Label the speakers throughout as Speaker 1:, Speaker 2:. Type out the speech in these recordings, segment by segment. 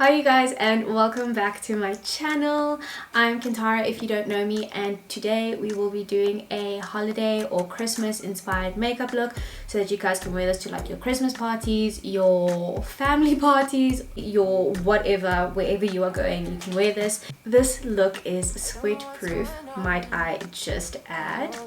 Speaker 1: Hi you guys, and welcome back to my channel. I'm Cantara if you don't know me, and today we will be doing a holiday or Christmas inspired makeup look so that you guys can wear this to like your Christmas parties, your family parties, your whatever, wherever you are going, you can wear this. This look is sweat proof, might I just add,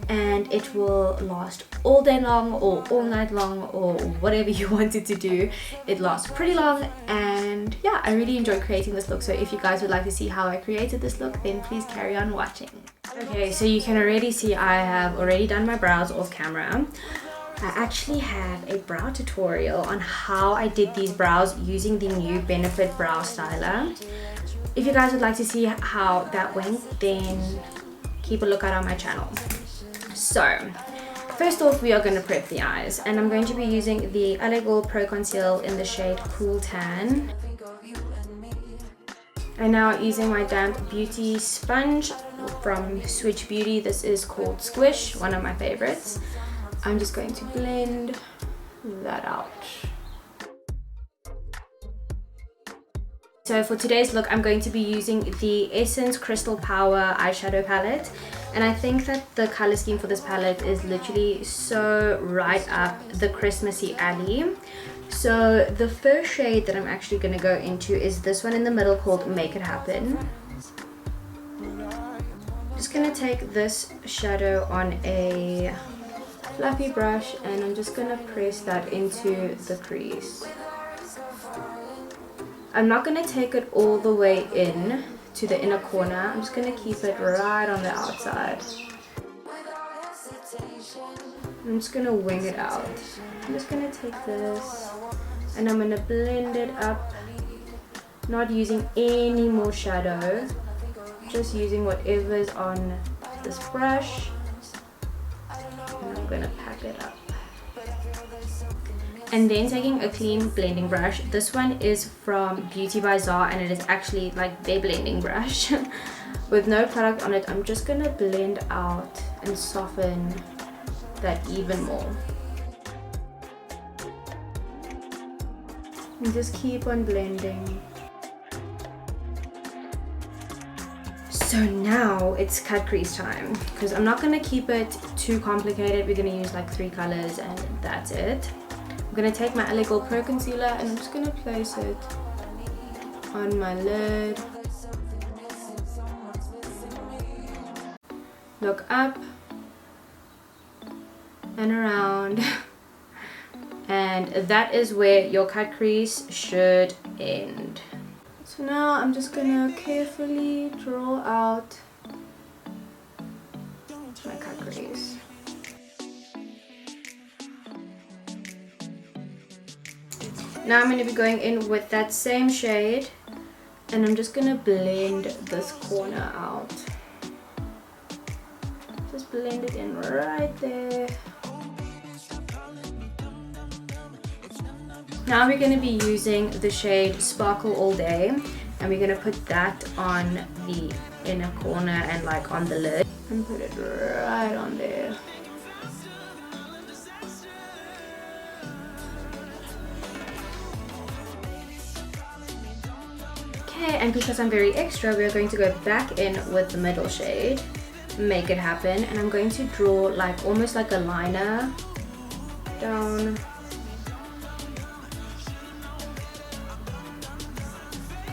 Speaker 1: and it will last all day long or all night long or whatever you want it to do. It lasts pretty long, and yeah, I really enjoy creating this look. So if you guys would like to see how I created this look, then please carry on watching. Okay, so you can already see I have already done my brows off camera. I actually have a brow tutorial on how I did these brows using the new Benefit brow styler. If you guys would like to see how that went, then keep a lookout on my channel. So first off, we are going to prep the eyes, and I'm going to be using the LA Pro Conceal in the shade Cool Tan. And now using my damp beauty sponge from Swiitch Beauty. This is called Squish, one of my favorites. I'm just going to blend that out. So for today's look, I'm going to be using the Essence Crystal Power eyeshadow palette. And I think that the color scheme for this palette is literally so right up the Christmassy alley. So the first shade that I'm actually going to go into is this one in the middle called Make It Happen. Just going to take this shadow on a fluffy brush, and I'm just going to press that into the crease. I'm not going to take it all the way in to the inner corner. I'm just going to keep it right on the outside. I'm just going to wing it out. I'm just going to take this and I'm going to blend it up, not using any more shadow, just using whatever's on this brush, and I'm going to pack it up. And then taking a clean blending brush. This one is from Beauty by Zar, and it is actually like their blending brush with no product on it. I'm just going to blend out and soften that even more. And just keep on blending. So now it's cut crease time, because I'm not going to keep it too complicated. We're going to use like 3 colors and that's it. I'm going to take my LA Pro Concealer and I'm just going to place it on my lid. Look up and around. And that is where your cut crease should end. So now I'm just gonna carefully draw out my cut crease. Now I'm going to be going in with that same shade, and I'm just going to blend this corner out. Just blend it in right there. Now we're going to be using the shade Sparkle All Day, and we're going to put that on the inner corner and like on the lid, and put it right on there. Okay, and because I'm very extra, we are going to go back in with the middle shade, Make It Happen, and I'm going to draw like almost like a liner down.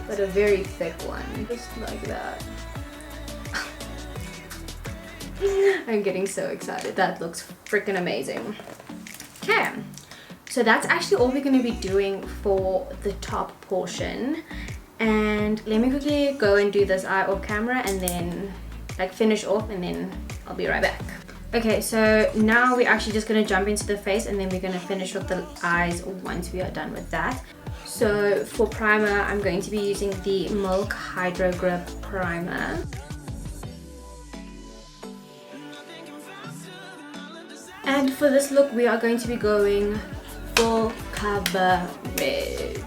Speaker 1: But a very thick one, just like that. I'm getting so excited. That looks freaking amazing. Okay, so that's actually all we're going to be doing for the top portion. And let me quickly go and do this eye off camera and then like finish off, and then I'll be right back. Okay, so now we're actually just going to jump into the face, and then we're going to finish off the eyes once we are done with that. So for primer, I'm going to be using the Milk Hydro Grip Primer. And for this look, we are going to be going full coverage.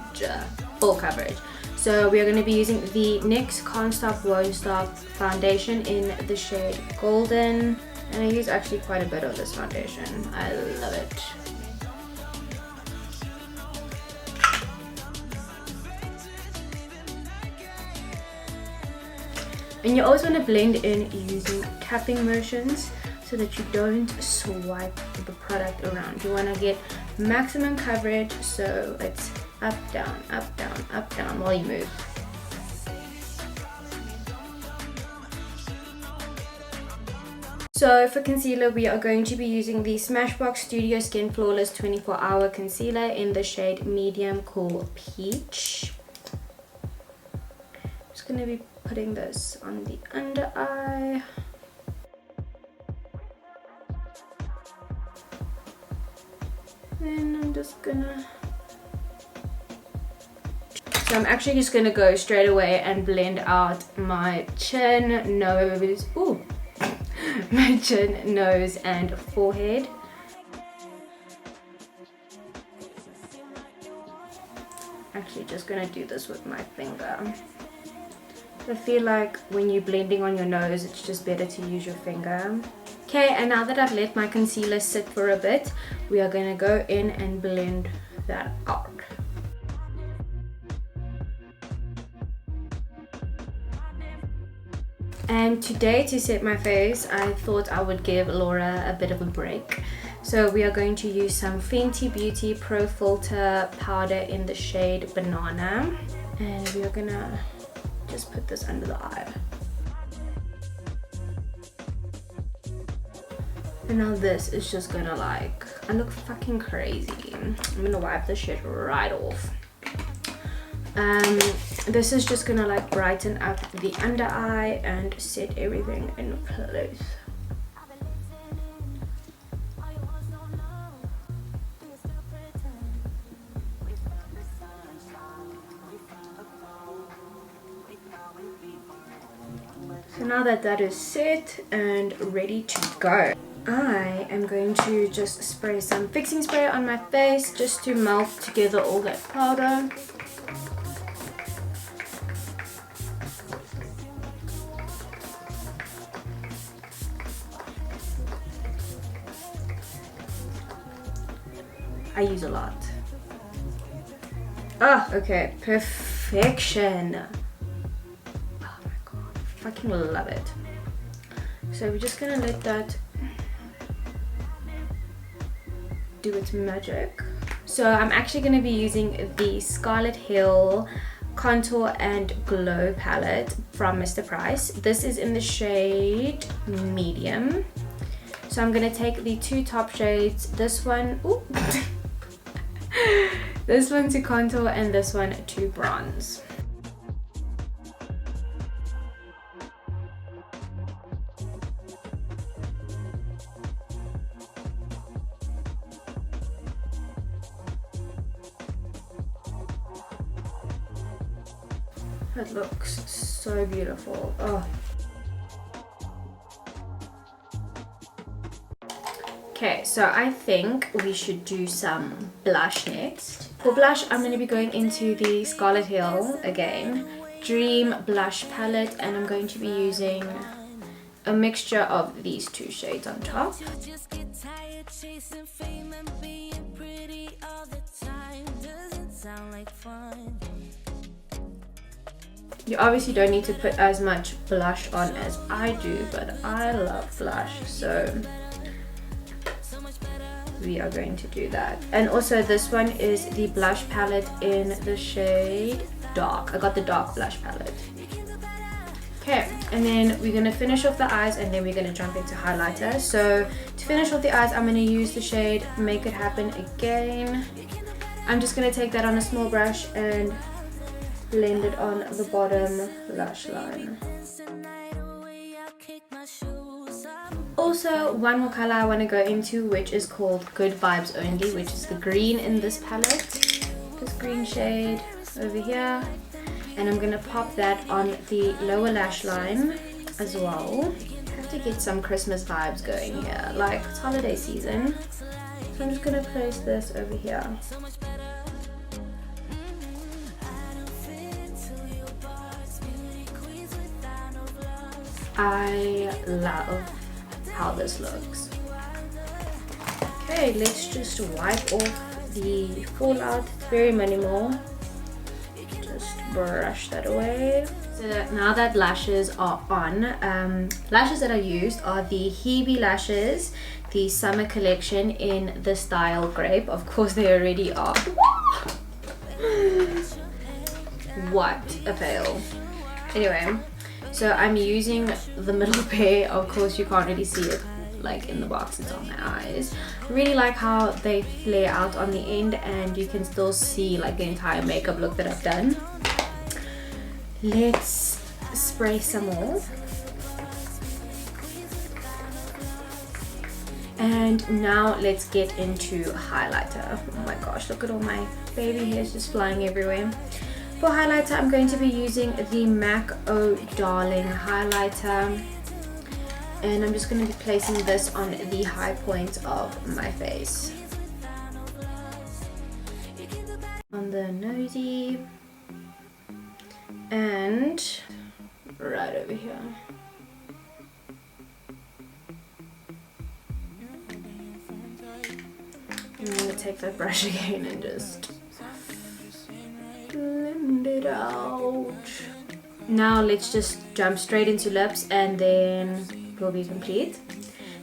Speaker 1: Full coverage. So we are going to be using the NYX Can't Stop Won't Stop foundation in the shade Golden. And I use actually quite a bit of this foundation. I love it. And you always want to blend in using tapping motions so that you don't swipe the product around. You want to get maximum coverage, so it's up, down, up, down, up, down while you move. So for concealer, we are going to be using the Smashbox Studio Skin Flawless 24-Hour Concealer in the shade Medium Cool Peach. I'm just going to be putting this on the under eye. Then I'm just gonna... So I'm actually just gonna go straight away and blend out my chin, nose, ooh, my chin, nose, and forehead. Actually just gonna do this with my finger. I feel like when you're blending on your nose, it's just better to use your finger. Okay, and now that I've let my concealer sit for a bit, we are gonna go in and blend that out. And today, to set my face, I thought I would give Laura a bit of a break. So we are going to use some Fenty Beauty Pro Filter powder in the shade Banana. And we are gonna just put this under the eye. And now this is just gonna like, I look fucking crazy. I'm gonna wipe this shit right off. This is just gonna like brighten up the under eye and set everything in place. So now that that is set and ready to go, I am going to just spray some fixing spray on my face just to melt together all that powder. I use a lot. Oh, okay, perfection. Oh my god, fucking love it. So we're just gonna let that do its magic. So I'm actually gonna be using the Scarlet Hill Contour and Glow palette from Mr. Price. This is in the shade Medium. So I'm gonna take the two top shades, this one, ooh, this one to contour and this one to bronze. It looks so beautiful. Oh. Okay, so I think we should do some blush next. For blush, I'm going to be going into the Scarlet Hill again Dream Blush palette, and I'm going to be using a mixture of these two shades on top. You obviously don't need to put as much blush on as I do, but I love blush, so we are going to do that. And also this one is the blush palette in the shade Dark. I got the Dark blush palette. Okay, and then we're going to finish off the eyes and then we're going to jump into highlighter. So to finish off the eyes, I'm going to use the shade Make It Happen again. I'm just going to take that on a small brush and blend it on the bottom lash line. Also, one more color I want to go into, which is called Good Vibes Only, which is the green in this palette. This green shade over here. And I'm going to pop that on the lower lash line as well. I have to get some Christmas vibes going here, like it's holiday season. So I'm just going to place this over here. I love how this looks. Okay, let's just wipe off the fallout. It's very minimal. Just brush that away. So now that lashes are on, lashes that I used are the Hebe lashes, the summer collection in the style grape. Of course they already are. What a fail. Anyway, so I'm using the middle pair. Of course you can't really see it like in the box, it's on my eyes. I really like how they flare out on the end and you can still see like the entire makeup look that I've done. Let's spray some more. And now let's get into highlighter. Oh my gosh, look at all my baby hairs just flying everywhere. For highlighter, I'm going to be using the MAC Oh Darling highlighter. And I'm just going to be placing this on the high point of my face. On the nosy. And right over here. I'm going to take that brush again and just blend it out. Now let's just jump straight into lips and then will be complete.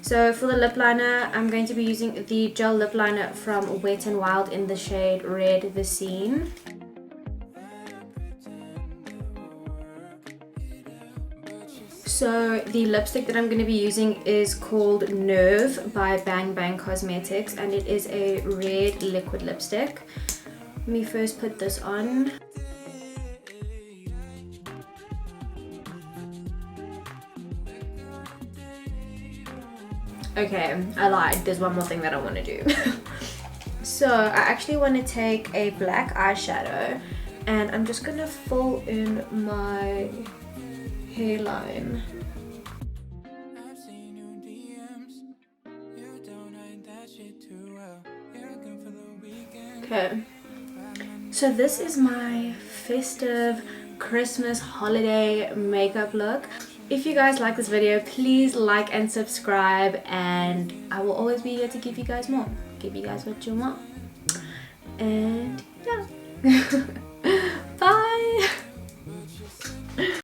Speaker 1: So for the lip liner, I'm going to be using the gel lip liner from Wet n Wild in the shade Red The Scene. So the lipstick that I'm going to be using is called Nerve by Bang Bang Cosmetics, and it is a red liquid lipstick. Let me first put this on. Okay, I lied. There's one more thing that I want to do. So I actually want to take a black eyeshadow and I'm just going to fill in my hairline. Okay, so this is my festive Christmas holiday makeup look. If you guys like this video, please like and subscribe, and I will always be here to give you guys more, give you guys what you want. And yeah. Bye.